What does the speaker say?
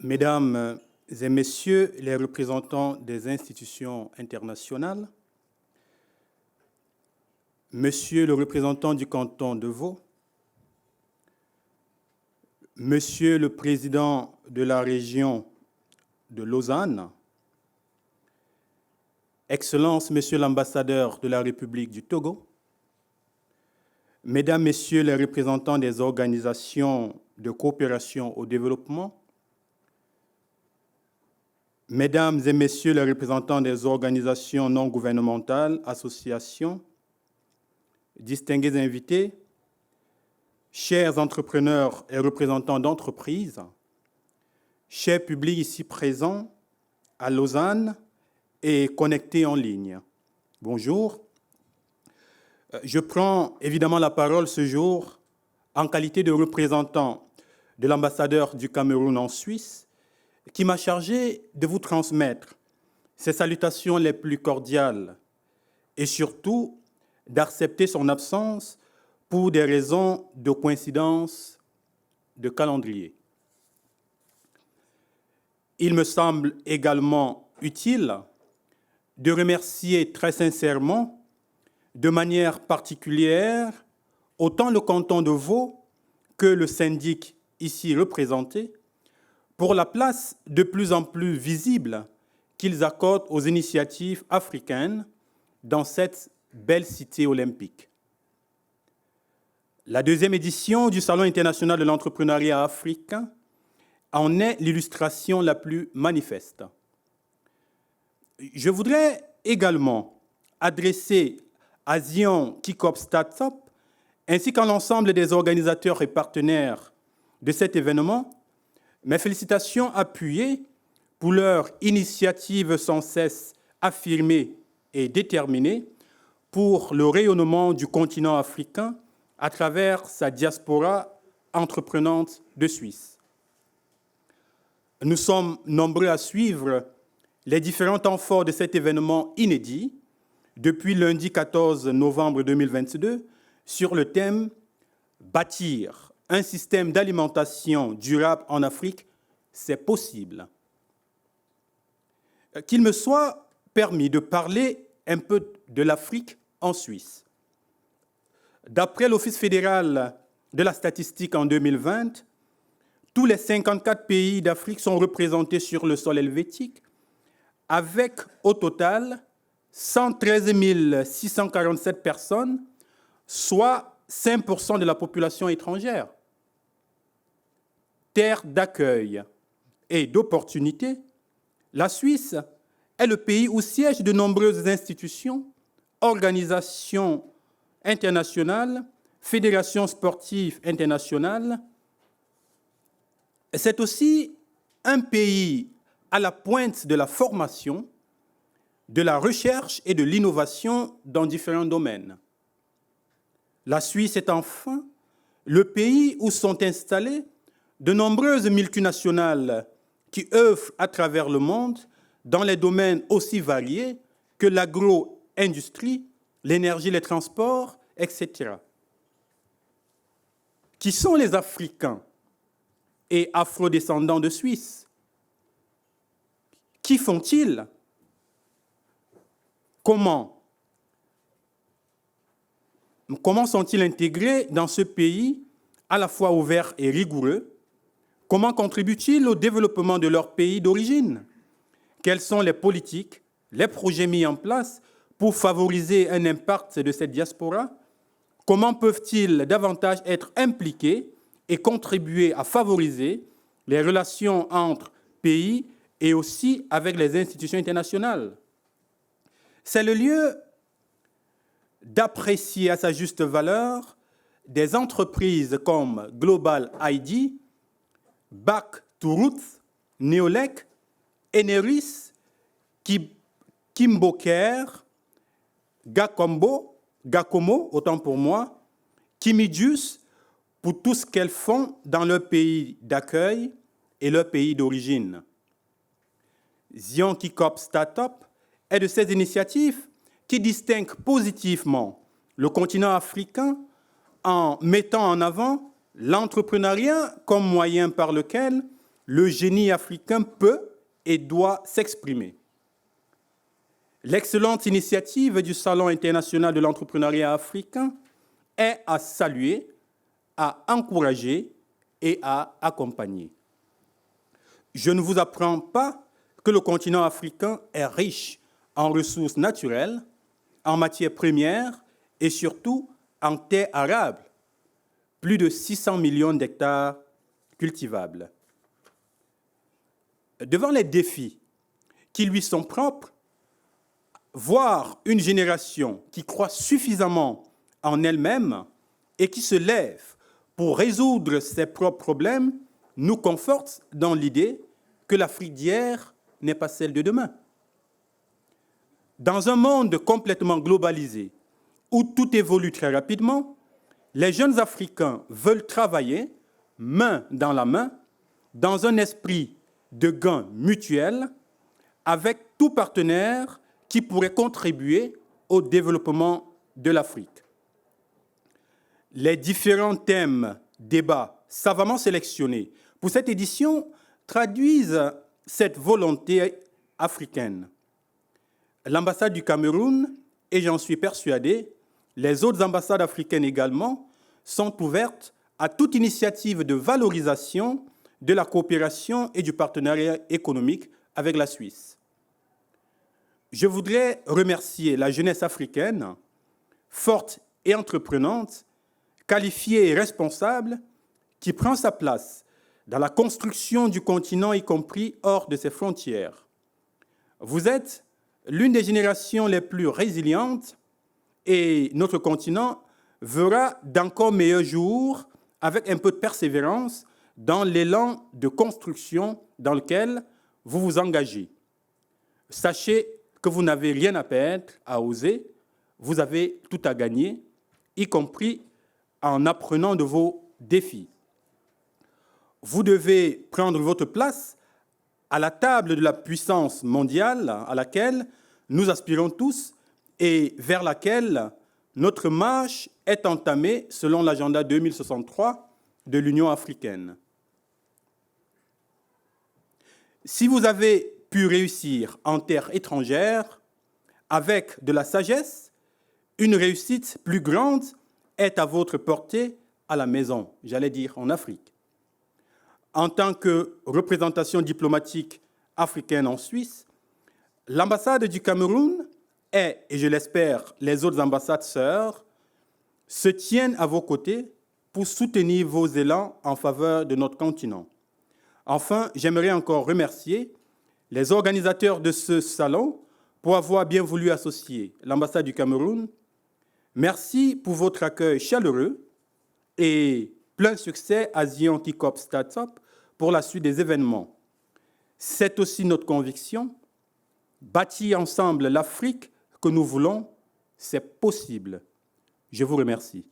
Mesdames et Messieurs les représentants des institutions internationales, Monsieur le représentant du canton de Vaud, Monsieur le président de la région de Lausanne, Excellence, Monsieur l'ambassadeur de la République du Togo, Mesdames, Messieurs les représentants des organisations de coopération au développement, Mesdames et Messieurs les représentants des organisations non gouvernementales, associations, distingués invités, chers entrepreneurs et représentants d'entreprises, chers publics ici présents à Lausanne et connectés en ligne, bonjour. Je prends évidemment la parole ce jour en qualité de représentant de l'ambassadeur du Cameroun en Suisse, qui m'a chargé de vous transmettre ses salutations les plus cordiales et surtout d'accepter son absence pour des raisons de coïncidence de calendrier. Il me semble également utile de remercier très sincèrement, de manière particulière, autant le canton de Vaud que le syndic ici représenté, pour la place de plus en plus visible qu'ils accordent aux initiatives africaines dans cette belle cité olympique. La deuxième édition du Salon international de l'entrepreneuriat africain en est l'illustration la plus manifeste. Je voudrais également adresser à Zion Kikop Startup ainsi qu'à l'ensemble des organisateurs et partenaires de cet événement mes félicitations appuyées pour leur initiative sans cesse affirmée et déterminée pour le rayonnement du continent africain à travers sa diaspora entreprenante de Suisse. Nous sommes nombreux à suivre les différents temps forts de cet événement inédit depuis lundi 14 novembre 2022 sur le thème « Bâtir un système d'alimentation durable en Afrique, c'est possible ». Qu'il me soit permis de parler un peu de l'Afrique en Suisse. D'après l'Office fédéral de la statistique en 2020, tous les 54 pays d'Afrique sont représentés sur le sol helvétique, avec au total 113 647 personnes, soit 5% de la population étrangère. Terre d'accueil et d'opportunités, la Suisse est le pays où siègent de nombreuses institutions, organisations internationales, fédérations sportives internationales. C'est aussi un pays à la pointe de la formation, de la recherche et de l'innovation dans différents domaines. La Suisse est enfin le pays où sont installées de nombreuses multinationales qui œuvrent à travers le monde dans les domaines aussi variés que l'agro-industrie, l'énergie, les transports, etc. Qui sont les Africains et afrodescendants de Suisse? Qui font-ils? Comment sont-ils intégrés dans ce pays à la fois ouvert et rigoureux? Comment contribuent-ils au développement de leur pays d'origine? Quelles sont les politiques, les projets mis en place pour favoriser un impact de cette diaspora? Comment peuvent-ils davantage être impliqués et contribuer à favoriser les relations entre pays et aussi avec les institutions internationales? C'est le lieu d'apprécier à sa juste valeur des entreprises comme Global ID, Back to Roots, Neolec, Eneris, Kimboker, Gakomo, autant pour moi, Kimidjus, pour tout ce qu'elles font dans leur pays d'accueil et leur pays d'origine. Zion Kikop Startup est de ces initiatives qui distinguent positivement le continent africain en mettant en avant l'entrepreneuriat comme moyen par lequel le génie africain peut et doit s'exprimer. L'excellente initiative du Salon international de l'entrepreneuriat africain est à saluer, à encourager et à accompagner. Je ne vous apprends pas que le continent africain est riche en ressources naturelles, en matières premières et surtout en terres arables, plus de 600 millions d'hectares cultivables. Devant les défis qui lui sont propres, voir une génération qui croit suffisamment en elle-même et qui se lève pour résoudre ses propres problèmes nous conforte dans l'idée que l'Afrique d'hier n'est pas celle de demain. Dans un monde complètement globalisé, où tout évolue très rapidement, les jeunes Africains veulent travailler main dans la main, dans un esprit de gain mutuel, avec tout partenaire qui pourrait contribuer au développement de l'Afrique. Les différents thèmes, débats savamment sélectionnés pour cette édition traduisent cette volonté africaine. L'ambassade du Cameroun, et j'en suis persuadé, les autres ambassades africaines également, sont ouvertes à toute initiative de valorisation de la coopération et du partenariat économique avec la Suisse. Je voudrais remercier la jeunesse africaine, forte et entreprenante, qualifiée et responsable, qui prend sa place dans la construction du continent, y compris hors de ses frontières. Vous êtes l'une des générations les plus résilientes et notre continent verra d'encore meilleurs jours avec un peu de persévérance dans l'élan de construction dans lequel vous vous engagez. Sachez que vous n'avez rien à perdre, à oser, vous avez tout à gagner, y compris en apprenant de vos défis. Vous devez prendre votre place à la table de la puissance mondiale à laquelle nous aspirons tous et vers laquelle notre marche est entamée selon l'agenda 2063 de l'Union africaine. Si vous avez pu réussir en terre étrangère avec de la sagesse, une réussite plus grande est à votre portée à la maison, j'allais dire en Afrique. En tant que représentation diplomatique africaine en Suisse, l'ambassade du Cameroun et je l'espère, les autres ambassades sœurs, se tiennent à vos côtés pour soutenir vos élans en faveur de notre continent. Enfin, j'aimerais encore remercier les organisateurs de ce salon pour avoir bien voulu associer l'ambassade du Cameroun. Merci pour votre accueil chaleureux et plein succès à Zion T-COP Startup pour la suite des événements. C'est aussi notre conviction. Bâtir ensemble l'Afrique que nous voulons, c'est possible. Je vous remercie.